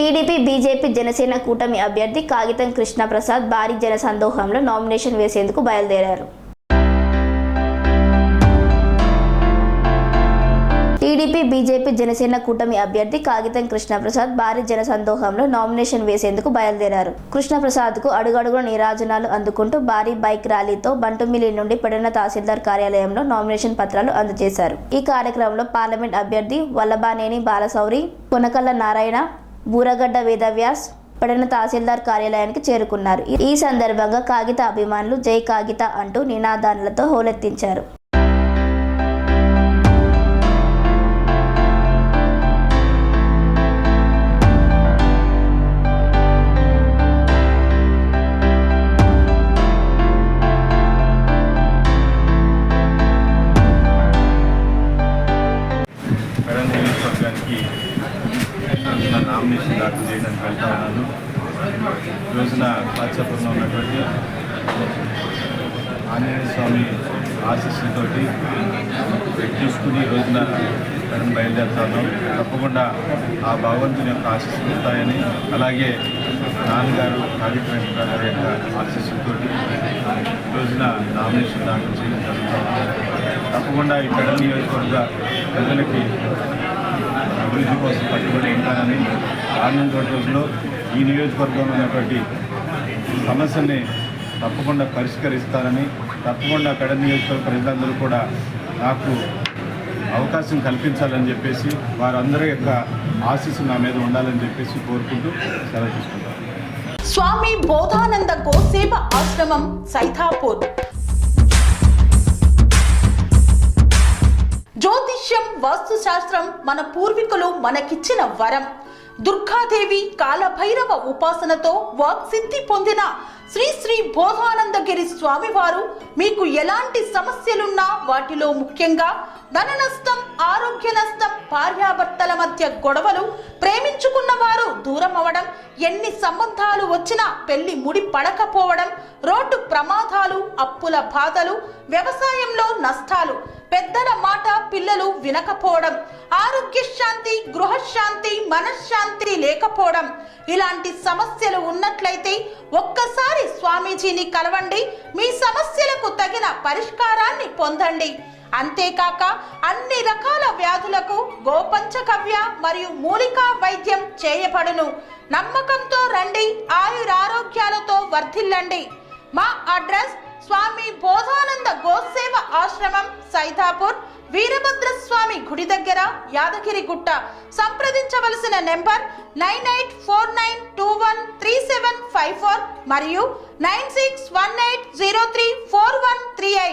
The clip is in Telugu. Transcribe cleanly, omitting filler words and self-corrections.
టీడీపీ, బీజేపీ, జనసేన కూటమి అభ్యర్థి కాగితం కృష్ణప్రసాద్ భారీ జనసందోహంలో నామినేషన్ వేసేందుకు బయలుదేరారు. టీడీపీ, బీజేపీ, జనసేన కూటమి అభ్యర్థి కాగితం కృష్ణప్రసాద్ భారీ జనసందోహంలో నామినేషన్ వేసేందుకు బయలుదేరారు. కృష్ణప్రసాద్కు అడుగడుగున నీరాజనాలు అందుకుంటూ భారీ బైక్ ర్యాలీతో బంటుమిల్లి నుండి పెడన తహసీల్దార్ కార్యాలయంలో నామినేషన్ పత్రాలు అందజేశారు. ఈ కార్యక్రమంలో పార్లమెంట్ అభ్యర్థి వల్లభనేని బాలశౌరి, కొనకళ్ళ నారాయణ, బూరగడ్డ వేదవ్యాస్ పెడన తహసీల్దార్ కార్యాలయానికి చేరుకున్నారు. ఈ సందర్భంగా కాగిత అభిమానులు జై కాగిత అంటూ నినాదాలతో హోలెత్తించారు. నామినేషన్ దాఖలు చేయడానికి వెళ్తా ఉన్నాను. రోజున పాచపురంలో ఉన్నటువంటి ఆంజనేయ స్వామి ఆశీస్సులతోటి తీసుకుని రోజున బయలుదేరుతాను. తప్పకుండా ఆ భగవంతుని యొక్క ఆశీస్సులు ఉంటాయని, అలాగే నాన్నగారు కాగితం గారి యొక్క ఆశీస్సులతోటి రోజున నామినేషన్ దాఖలు చేయడం జరుగుతుంది. తప్పకుండా ఈ పెడల నియోజకవర్గ ప్రజలకి అభివృద్ధి కోసం కట్టుబడి ఉంటానని, రానున్న రోజుల్లో ఈ నియోజకవర్గంలో ఉన్నటువంటి సమస్యల్ని తప్పకుండా పరిష్కరిస్తానని, తప్పకుండా పెడ నియోజకవర్గ ప్రజలందరూ కూడా నాకు అవకాశం కల్పించాలని చెప్పేసి, వారందరి యొక్క ఆశీస్సు నా మీద ఉండాలని చెప్పేసి కోరుకుంటూ సెలవు తీసుకుంటాను. స్వామి బోధానంద గోసేవ ఆశ్రమం, సైథాపూర్. జ్యోతిష్యం, వాస్తుశాస్త్రం మన పూర్వీకులు మనకిచ్చిన వరం. దుర్గాదేవి, కాలభైరవ ఉపాసనతో వాక్సిద్ధి పొందిన శ్రీ శ్రీ బోధానందగిరి స్వామివారు మీకు ఎలాంటి సమస్యలున్నా, వాటిలో ముఖ్యంగా ధన నష్టం, ఆరోగ్య నష్టం, భార్యాభర్తల మధ్య గొడవలు, ప్రేమించుకున్న వారు దూరం అవడం, ఎన్ని సంబంధాలు వచ్చినా పెళ్లి ముడి పడకపోవడం, రోడ్డు ప్రమాదాలు, అప్పుల బాధలు, వ్యవసాయంలో నష్టాలు, పెద్దల మాట పిల్లలు వినకపోవడం, ఆరోగ్య శాంతి, గృహశాంతి, మనశ్శాంతి లేకపోవడం, ఇలాంటి సమస్యలు ఉన్నట్లయితే ఒక్కసారి స్వామీజీని కలవండి. మీ సమస్యలకు తగిన పరిష్కారాన్ని పొందండి. అంతేకాక అన్ని రకాల వ్యాధులకు గోపంచకవ్య మరియు మూలికా వైద్యం చేయబడును. నమ్మకంతో రండి, ఆయురారోగ్యాలతో వర్ధిల్లండి. మా అడ్రస్ స్వామి బోధానంద గోసేవ ఆశ్రమం, సైథాపూర్, వీరభద్రస్వామి గుడి దగ్గర, యాదగిరిగుట్ట. సంప్రదించవలసిన నెంబర్ 9849213754 మరియు 9618034138.